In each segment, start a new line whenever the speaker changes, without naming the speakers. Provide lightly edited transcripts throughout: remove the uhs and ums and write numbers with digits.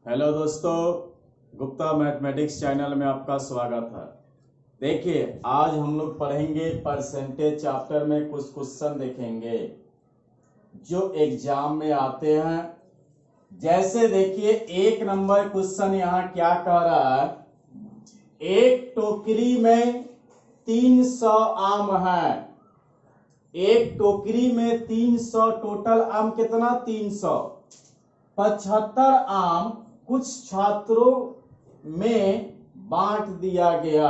Hello दोस्तों, Gupta mathematics channel में आपका स्वागत है। देखिए, आज हम लोग पढ़ेंगे परसेंटेज चैप्टर में कुछ क्वेश्चन देखेंगे जो एग्जाम में आते हैं। जैसे देखिए, एक नंबर क्वेश्चन यहाँ क्या कह रहा है, एक टोकरी में 300 आम है। एक टोकरी में 300, टोटल आम कितना 300। 75 आम कुछ छात्रों में बांट दिया गया,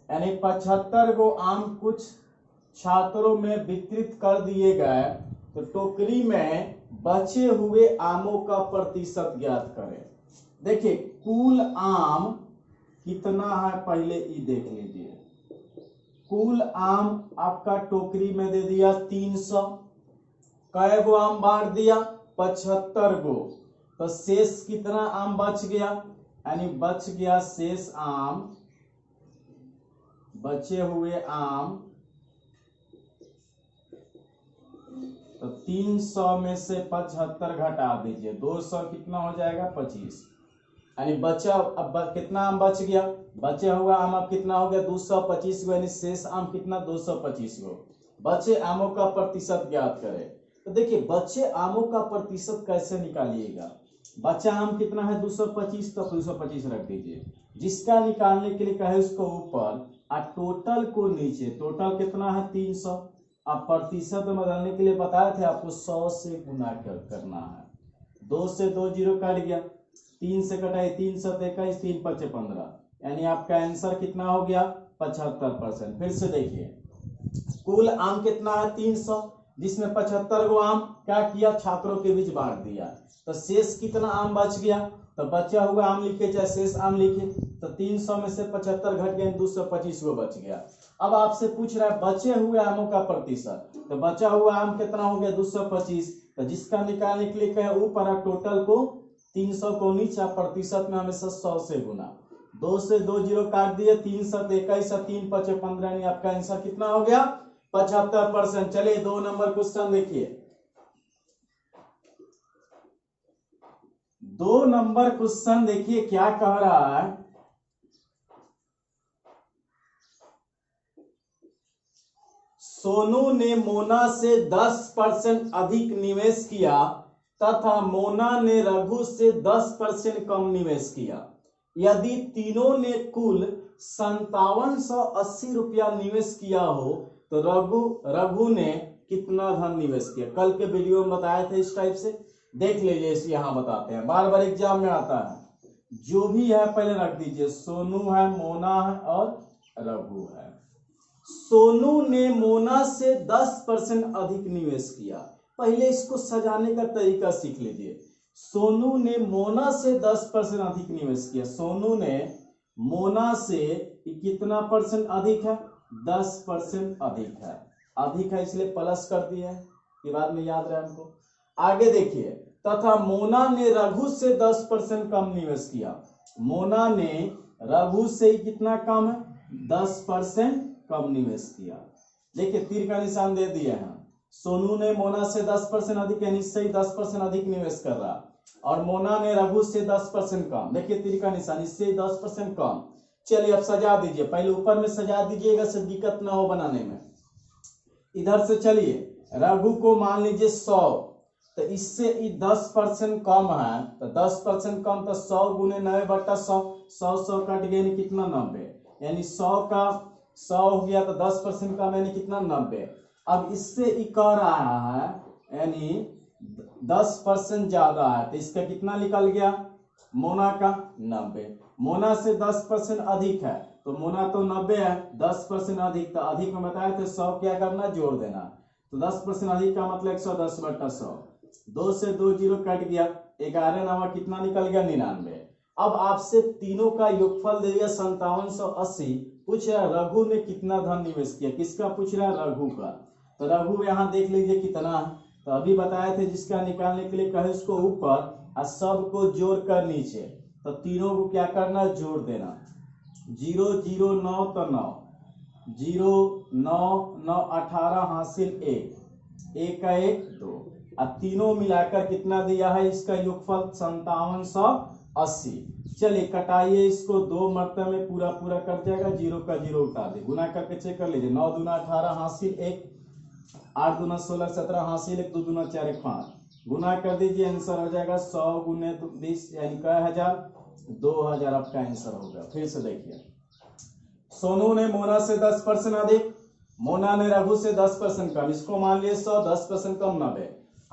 यानी 75 को आम कुछ छात्रों में वितरित कर दिए गए। तो टोकरी में बचे हुए आमों का प्रतिशत ज्ञात करें। देखिए, कुल आम कितना है पहले ये देख लीजिए। कुल आम आपका टोकरी में दे दिया 300। कै गो आम बांट दिया 75 गो, तो शेष कितना आम बच गया, यानी बच गया शेष आम, बचे हुए आम। तो 300 में से 75 घटा दीजिए, 200 कितना हो जाएगा 25, यानी बचा अब कितना आम बच गया, बचे हुआ आम अब कितना हो गया 225 गो, यानी शेष आम कितना 225 गो। बचे आमों का प्रतिशत ज्ञात करें। तो देखिए, बचे आमों का प्रतिशत कैसे निकालिएगा। बचा आम कितना है 225, तो 225 रख दीजिए। जिसका निकालने के लिए कहे उसको ऊपर और टोटल को नीचे। टोटल कितना है 300, अब प्रतिशत में बदलने के लिए बताए थे आपको 100 से गुना करना है। 2 से 2 जीरो कट गया, 3 से कटाई 3 7 21, 3 5 15, यानी आपका आंसर कितना हो गया 75%। फिर से देखिए, कुल आम कितना है 300, जिसमें 75 गो आम क्या किया छात्रों के बीच बांट दिया। तो शेष कितना आम बच गया, तो बचा हुआ आम लिखे चाहे शेष आम लिखे। तो 300 में से 75 घट गया, 225 गो बच गया। अब आपसे पूछ रहा है बचे हुए आमों का प्रतिशत। तो बचा हुआ आम कितना हो गया 225। तो जिसका निकालने के लिए कहे ऊपर टोटल को 300 को नीचे, प्रतिशत में हमेशा 100 से गुना। 2 से 2 जीरो काट दिए, 3 7 21, 3 5 15, यानी आपका आंसर कितना हो गया 75%। चलिए 2 नंबर क्वेश्चन देखिए। 2 नंबर क्वेश्चन देखिए क्या कह रहा है, सोनू ने मोना से 10% अधिक निवेश किया तथा मोना ने रघु से 10% कम निवेश किया। यदि तीनों ने कुल 5780 रुपया निवेश किया हो तो रघु ने कितना धन निवेश किया। कल के वीडियो में बताया था इस टाइप से, देख लीजिए। इसे यहां बताते हैं, बार बार एग्जाम में आता है। जो भी है पहले रख दीजिए, सोनू है, मोना है और रघु है। सोनू ने मोना से 10% अधिक निवेश किया। पहले इसको सजाने का तरीका सीख लीजिए। सोनू ने मोना से 10% अधिक निवेश किया। सोनू ने मोना से कितना परसेंट अधिक है, 10% अधिक है। अधिक है इसलिए प्लस कर दिया है कि बाद में याद रहे हमको। आगे देखिए, तथा मोना ने रघु से 10% कम निवेश किया। मोना ने रघु से कितना कम है, 10% कम निवेश किया। देखिए, तीर का निशान दे दिए हैं। सोनू ने मोना से 10% अधिक, यानी इससे ही 10% अधिक निवेश कर रहा, और मोना ने रघु से 10% कम। देखिए तीर का निशान, इससे 10% कम। चलिए अब सजा दीजिए, पहले ऊपर में सजा दीजिएगा से दिक्कत ना हो बनाने में। इधर से चलिए, रघु को मान लीजिए 100, तो इससे 10% कम है, तो 10% कम तो 100 गुने 90 बटा 100, 100 कट गया कितना 90, यानी 100 का 100 हो गया, तो 10% कम यानी कितना 90। अब इससे कह रहा है यानी 10% ज्यादा है, तो इसका कितना निकल गया मोना का 90। मोना से 10% अधिक है, तो मोना तो 90 है, 10% अधिक, तो अधिक में बताया थे 100 क्या करना जोड़ देना। तो 10% अधिक का मतलब 110 बटा 100। 2 से 2 जीरो कट गया, 11 नवा कितना निकल गया 99। अब आपसे तीनों का योगफल दे दिया 5780। पूछ रहा है रघु ने कितना धन निवेश किया। किसका पूछ रहा है, रघु का। तो रघु यहाँ देख लीजिए कितना है, तो अभी बताए थे जिसका निकालने के लिए कहे उसको ऊपर और सबको जोड़ कर नीचे। तो तीनों को क्या करना जोड़ देना, 0 0 9 तो 9, 0 9 9 18 हासिल 1, 1 का 1 2, अब तीनों मिलाकर कितना दिया है इसका योगफल 5780। 80। चलिए कटाइए इसको, 2 मरतबे में पूरा पूरा कट जाएगा, 0 का 0 उतार दे, गुना करके चेक कर लीजिए। 9 दूना 18 हासिल 1, 8 दूना 16 17 हासिल 1, 2 दूना 4 1 5, गुना कर दीजिए, आंसर हो जाएगा 100 गुने 20 यानी क्या 1000, 2000 आपका आंसर होगा। फिर से देखिए, सोनू ने मोना से 10% अधिक, मोना ने रघु से 10% कम, इसको मान लिए 100, 10% कम 90,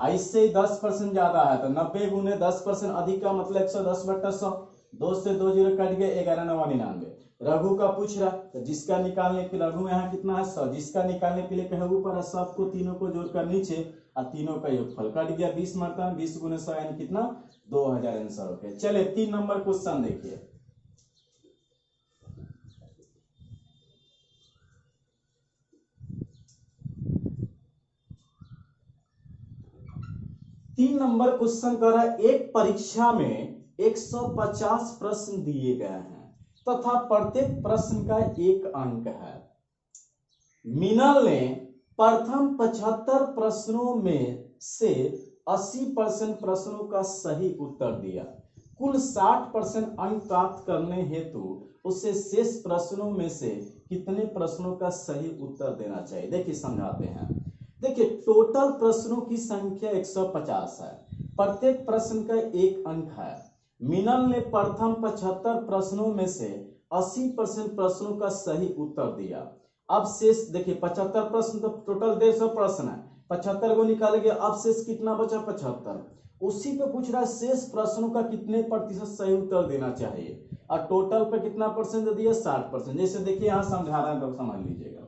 इससे 10% ज्यादा है तो 90 गुने 10% अधिक का मतलब 110/100, 2 से 2 जीरो कट गए, 11 9 99। रघु का पूछ रहा तो जिसका निकालने के लिए, रघु यहाँ कितना है 100, जिसका निकालने के लिए कहे ऊपर है, सबको तीनों को जोड़कर नीचे और तीनों का योगफल कट गया 20 मरतबा, 20 गुने 100 यानी कितना 2000 आंसर हो गया। चले 3 नंबर क्वेश्चन देखिए। तीन नंबर क्वेश्चन कर रहा है, एक परीक्षा में 150 प्रश्न दिए गए हैं तथा प्रत्येक प्रश्न का 1 अंक है। मीनल ने प्रथम 75 प्रश्नों में से 80% प्रश्नों का सही उत्तर दिया। कुल 60% अंक प्राप्त करने हेतु उसे शेष प्रश्नों में से कितने प्रश्नों का सही उत्तर देना चाहिए। देखिए समझाते हैं। देखिए टोटल प्रश्नों की संख्या 150 है, प्रत्येक प्रश्न का 1 अंक है। मीनल ने प्रथम 75 प्रश्नों में से 80% प्रश्नों का सही उत्तर दिया। अब शेष देखिए 75 प्रश्न तो टोटल 150 प्रश्न है, 75 को निकालेंगे, अब शेष कितना बचा 75। उसी पे पूछ रहा है शेष प्रश्नों का कितने प्रतिशत सही उत्तर देना चाहिए और टोटल पे कितना परसेंट दिया 60%। जैसे देखिए यहाँ समझा रहा है तो समझ लीजिएगा।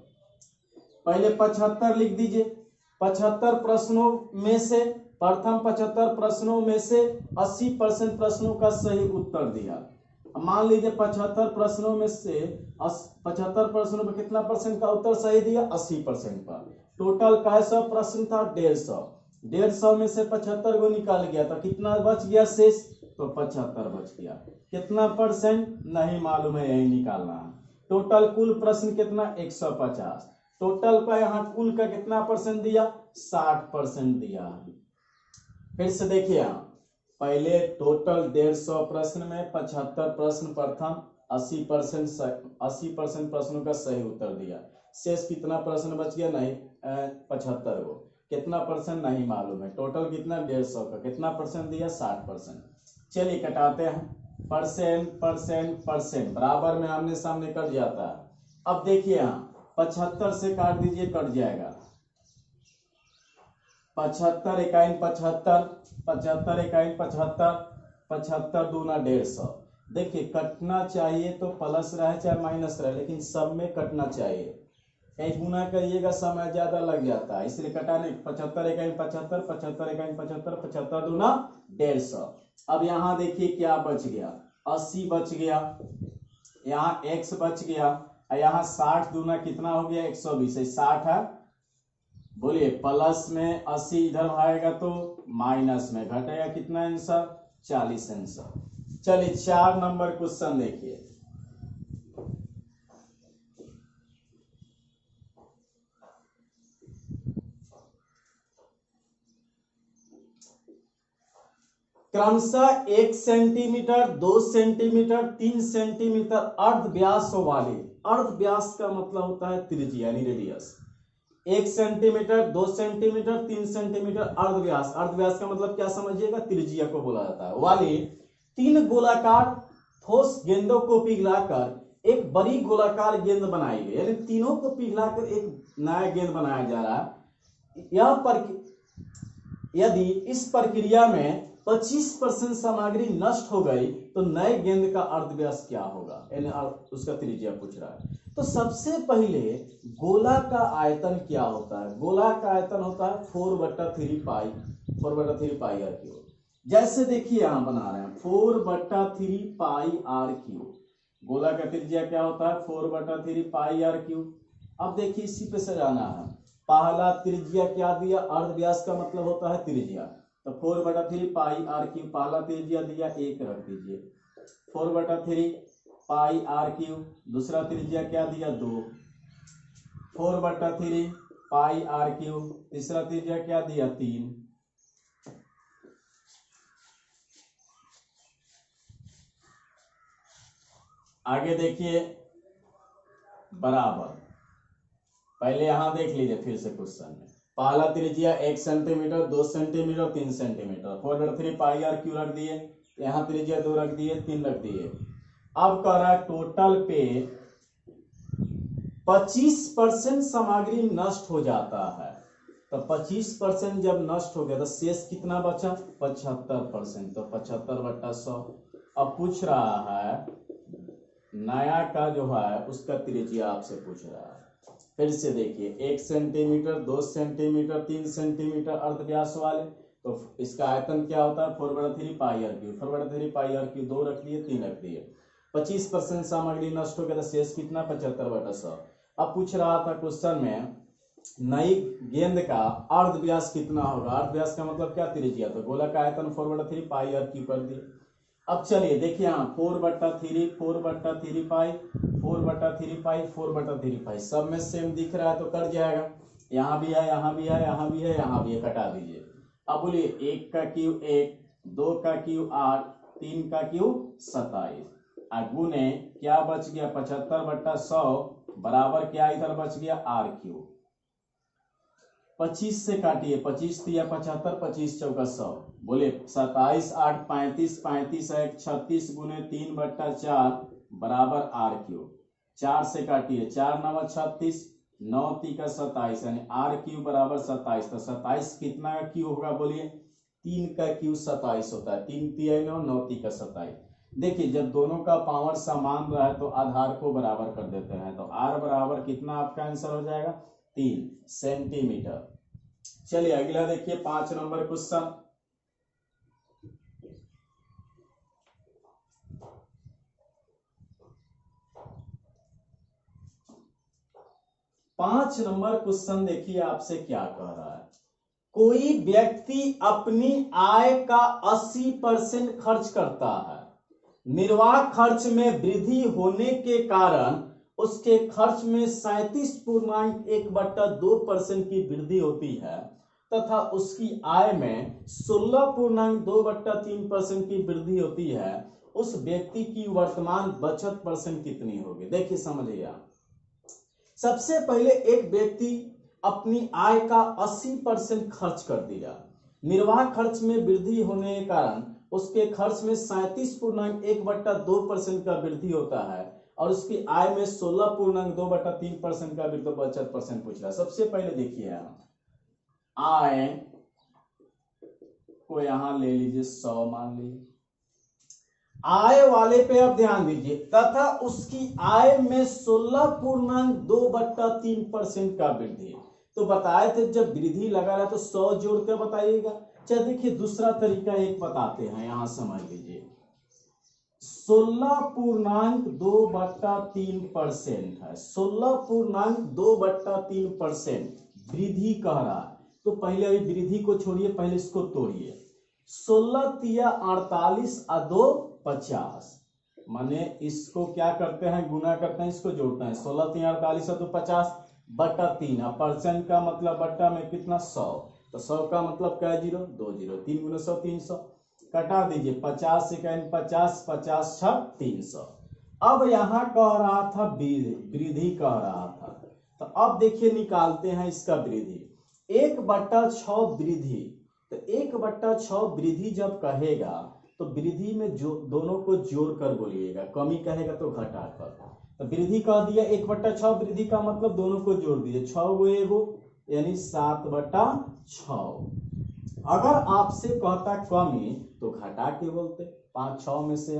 पहले 75 लिख दीजिए, 75 प्रश्नों में से प्रथम 75 प्रश्नों में से 80% प्रश्नों का सही उत्तर दिया। मान लीजिए 75 प्रश्नों में से 75 प्रश्नों में कितना परसेंट का उत्तर सही दिया 80% पर। टोटल का 100 प्रश्न था 150 में से 75 को निकाल गया तो कितना बच गया शेष, तो 75 बच गया। कितना परसेंट नहीं मालूम है, यही निकालना है। टोटल कुल प्रश्न कितना 150, टोटल का यहाँ कुल का कितना परसेंट दिया 60% दिया। फिर से देखिए पहले टोटल 150 प्रश्न में 75 प्रश्न प्रथम, 80% प्रश्नों का सही उत्तर दिया। शेष कितना प्रश्न बच गया नहीं 75 को, कितना परसेंट नहीं मालूम है। टोटल कितना 150 का कितना परसेंट दिया 60%। चलिए कटाते हैं, परसेंट परसेंट परसेंट बराबर में आमने सामने कट जाता है। अब देखिए यहाँ 75 से काट दीजिए कट जाएगा, 75 इकाई 75, 75 इकाई 75, 75 दूना 150। देखिए कटना चाहिए तो प्लस रहे चाहे माइनस रहे, लेकिन सब में कटना चाहिए। एक गुना करिएगा समय ज्यादा लग जाता है, इसलिए कटाने 75 इकाई 75, 75 इकाई 75, 75 दूना 150। अब यहाँ देखिए क्या बच गया 80 बच गया, यहाँ x बच गया, यहाँ 60 दूना कितना हो गया 120, 60 है। बोलिए प्लस में 80 इधर आएगा तो माइनस में घटेगा कितना आंसर 40 आंसर। चलिए 4 नंबर क्वेश्चन देखिए। क्रमशः 1 सेंटीमीटर, 2 सेंटीमीटर, 3 सेंटीमीटर अर्ध व्यास वाले, अर्ध व्यास का मतलब होता है त्रिज्या यानी रेडियस। 1 सेंटीमीटर, 2 सेंटीमीटर, 3 सेंटीमीटर अर्धव्यास, अर्धव्यास का मतलब क्या समझिएगा त्रिज्या को बोला जाता है, वाले 3 गोलाकार ठोस गेंदों को पिघलाकर एक बड़ी गोलाकार गेंद बनाई गई, यानी तीनों को पिघलाकर एक नया गेंद बनाया जा रहा है। यदि इस प्रक्रिया में 25% सामग्री नष्ट हो गई तो नए गेंद का अर्धव्यास क्या होगा, यानी उसका त्रिज्या पूछ रहा है। तो सबसे पहले गोला का आयतन क्या होता है, गोला का आयतन होता है 4/3 पाई, 4/3 पाई आर क्यूब। जैसे देखिए यहां बना रहे हैं 4/3 पाई आर क्यूब, गोला का त्रिज्या क्या होता है 4/3 पाई आर क्यूब। अब देखिए इसी पे सजाना है, पहला त्रिज्या क्या दिया अर्धव्यास का मतलब होता है त्रिज्या, तो 4/3 पाई आर क्यूब पहला त्रिज्या दिया 1 रख दीजिए, 4/3 पाई आर क्यूब। दूसरा त्रिज्या क्या दिया 2, 4/3 पाई आर क्यूब। तीसरा त्रिज्या क्या दिया 3, आगे देखिए बराबर, पहले यहां देख लीजिए फिर से क्वेश्चन में, पहला त्रिज्या 1 centimetre, 2 centimetre, 3 centimetre, 4/3 pi r cube रख दिए, यहाँ त्रिज्या 2 रख दिए, 3 रख दिए। अब कह रहा है टोटल पे 25% सामग्री नष्ट हो जाता है, तो 25% जब नष्ट हो गया तो शेष कितना बचा? 75%, तो 75/100। अब पूछ रहा है नया का जो है उसका त्रिज्या आपसे पूछ रहा है। फिर से देखिए 1 सेंटीमीटर, 2 सेंटीमीटर, 3 सेंटीमीटर अर्धव्यास वाले, तो इसका आयतन क्या होता है? 4/3 pi r cube, 4/3 pi r cube, 2 रख दिए, 3 रख दिए। 25% सामग्री नष्ट हो गया तो शेष कितना? 75/100। अब पूछ रहा था क्वेश्चन में नई गेंद का अर्धव्यास कितना होगा? अर्धव्यास का मतलब क्या? त्रिज्या। तो गोला का आयतन 4/3 पाई आर क्यू कर दिए। अब चलिए देखिए यहाँ 4/3, 4/3 पाई, 4/3 पाई, 4/3 पाई, सब में सेम दिख रहा है तो कट जाएगा। यहाँ भी है, यहाँ भी है, यहाँ भी है, यहाँ भी है, कटा दीजिए। अब बोलिए 1 का क्यूब 1, 2 का क्यूब 8, 3 का क्यूब 27, गुने क्या बच गया? 75/100 बराबर क्या इधर बच गया? Are cube. 25 से काटिए, 25 दिया 75, 25 चौका 100, बोले 27 8 35, 35 1 36 गुने 3/4 बराबर आर क्यूब। 4 से काटिए, 4 9 36, 9 3 का 27, यानी आर क्यूब बराबर 27। तो 27 कितना का क्यूब होगा? बोलिए 3 का क्यूब 27 होता है। 3 3 9, 9 3 का 27। देखिए जब दोनों का पावर समान रहा है तो आधार को बराबर कर देते हैं, तो आर बराबर कितना आपका आंसर हो जाएगा? 3 सेंटीमीटर। चलिए अगला देखिए 5 नंबर क्वेश्चन। पांच नंबर क्वेश्चन देखिए आपसे क्या कह रहा है। कोई व्यक्ति अपनी आय का 80% खर्च करता है, निर्वाह खर्च में वृद्धि होने के कारण उसके खर्च में 37.1/2% की वृद्धि होती है तथा उसकी आय में 16.2/3% की वृद्धि होती है। उस व्यक्ति की वर्तमान बचत परसेंट कितनी होगी? देखिए समझिए आप। सबसे पहले एक व्यक्ति अपनी आय का 80% खर्च कर दिया, निर्वाह खर्च में वृद्धि होने के कारण उसके खर्च में 37.1/2% का वृद्धि होता है और उसकी आय में 16.2/3% का वृद्धि, बचत परसेंट पूछ रहा है। सबसे पहले देखिए आय को यहां ले लीजिए 100 मान लीजिए, आय वाले पे आप ध्यान दीजिए, तथा उसकी आय में 16.2/3% का वृद्धि। तो बताए थे जब वृद्धि लगा रहा तो 100 जोड़ कर बताइएगा। चलिए देखिए दूसरा तरीका एक बताते हैं, यहां समझ लीजिए 16.2/3% है, 16.2/3% वृद्धि कह रहा है। तो पहले अभी वृद्धि को छोड़िए, पहले इसको तोड़िए। 16 तिया 48 और 2 50, माने इसको क्या करते हैं? गुना करते हैं, इसको जोड़ते हैं। 16 3 48 तो 50/3, परसेंट का मतलब बट्टा में कितना? 100, तो 100 का मतलब क्या है? 0 2 0, 3 गुना 100 300, कटा दीजिए। 50 से 50, 50 6 300। अब यहां कह रहा था वृद्धि कह रहा था, तो अब देखिए निकालते हैं इसका वृद्धि। 1/6 वृद्धि, तो 1/6 वृद्धि जब कहेगा तो वृद्धि में जो दोनों को जोड़ कर बोलिएगा, कमी कहेगा तो घटा कर। तो वृद्धि कह दिया 1/6 वृद्धि का मतलब दोनों को जोड़ दीजिए, 6 गो एगो यानी 7/6। अगर आपसे कहता कमी तो घटा के बोलते, 5 6 में से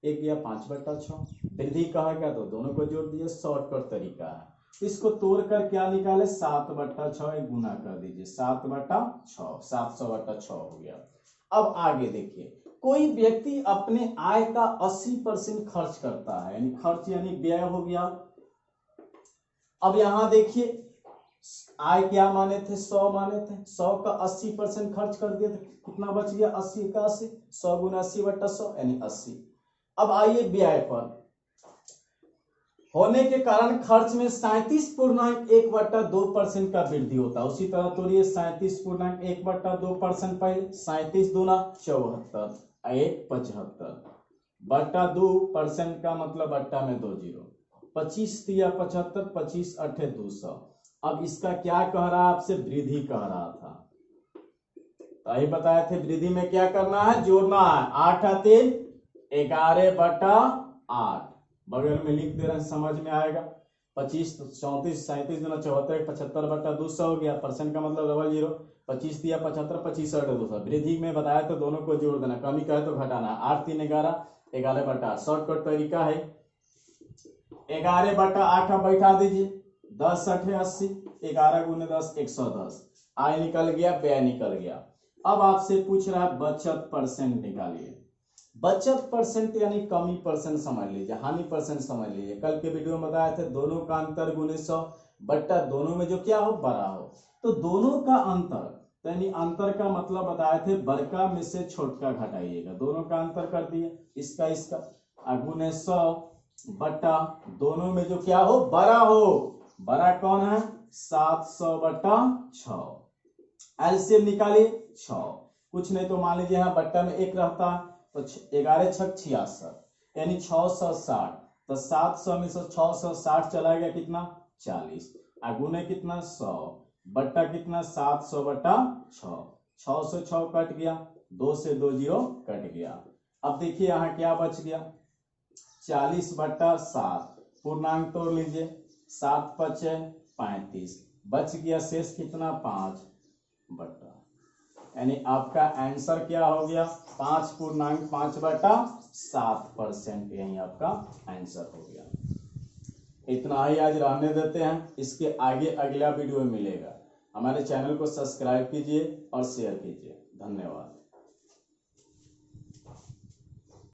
एक गया 5/6। वृद्धि कहेगा तो दोनों को जोड़ दिए, शॉर्टकट तरीका है। इसको तोड़कर क्या निकाले? 7/6, एक गुना कर दीजिए, 7/6, 700/6 हो गया। अब आगे देखिए, कोई व्यक्ति अपने आय का 80% खर्च करता है, यानी खर्च यानी व्यय हो गया। अब यहां देखिए आय क्या माने थे? 100 माने थे, 100 का 80% खर्च कर दिया, कितना बच गया? 80 का 80, 100 गुना 80/100 यानी 80। अब आइए व्यय पर, होने के कारण खर्च में 37.1/2% का वृद्धि होता है। उसी तरह तोड़िए 37.1/2%, पहले 37 दूना 74, 1 75, बट्टा 2% का मतलब बट्टा में 2 जीरो। 25 तिया 75, 25 अठे 200। अब इसका क्या कह रहा है आपसे, वृद्धि कह रहा था। तो यही बताए थे वृद्धि में क्या करना है, जोड़ना है। 8 3 11 बटा 8 बगल में लिख दे रहे हैं, समझ में आएगा। 25 34 37 गुना 74 75 बटा 200 हो गया। परसेंट का मतलब डबल जीरो। 25 दिया 75, 25 अठे 200। वृद्धि में बताया तो दोनों को जोड़ देना, कमी कहे तो घटाना। 8 3 11, 11 बटा 8। शॉर्टकट तरीका है 11 बटा 8 आप बैठा दीजिए। 10 अठे 80, 11 गुने 10 110। आय निकल गया, व्यय निकल गया। अब आपसे पूछ रहा है बचत परसेंट निकालिए। बचत परसेंट यानी कमी परसेंट समझ लीजिए, हानि परसेंट समझ लीजिए। कल के वीडियो में बताया था दोनों का अंतर गुने 100 बट्टा दोनों में जो क्या हो बड़ा हो। तो दोनों का अंतर यानी अंतर का मतलब बताए थे बड़का में से छोटका घटाइएगा। दोनों का अंतर कर दिए, इसका गुने 100 बट्टा दोनों में जो क्या हो बड़ा हो। बड़ा कौन है, 700 बट्टा 6। एलसीएम निकालिए 6। कुछ नहीं तो मान लीजिए यहाँ बट्टा में 1 रहता तो 11 छक 66 यानी 660। तो 700 में से 660 चला गया कितना 40। गुने कितना 100 बट्टा कितना 700 बट्टा 6। 6 से 6 कट गया, 2 से 2 जीरो कट गया। अब देखिए यहाँ क्या बच गया 40 बट्टा 7। पूर्णांक तोड़ लीजिए, 7 पचे 35, बच गया शेष कितना 5 बट्टा। यानी आपका आंसर क्या हो गया 5.5 बटा 7%। यही आपका आंसर हो गया। इतना ही आज रहने देते हैं, इसके आगे अगला वीडियो मिलेगा। हमारे चैनल को सब्सक्राइब कीजिए और शेयर कीजिए। धन्यवाद।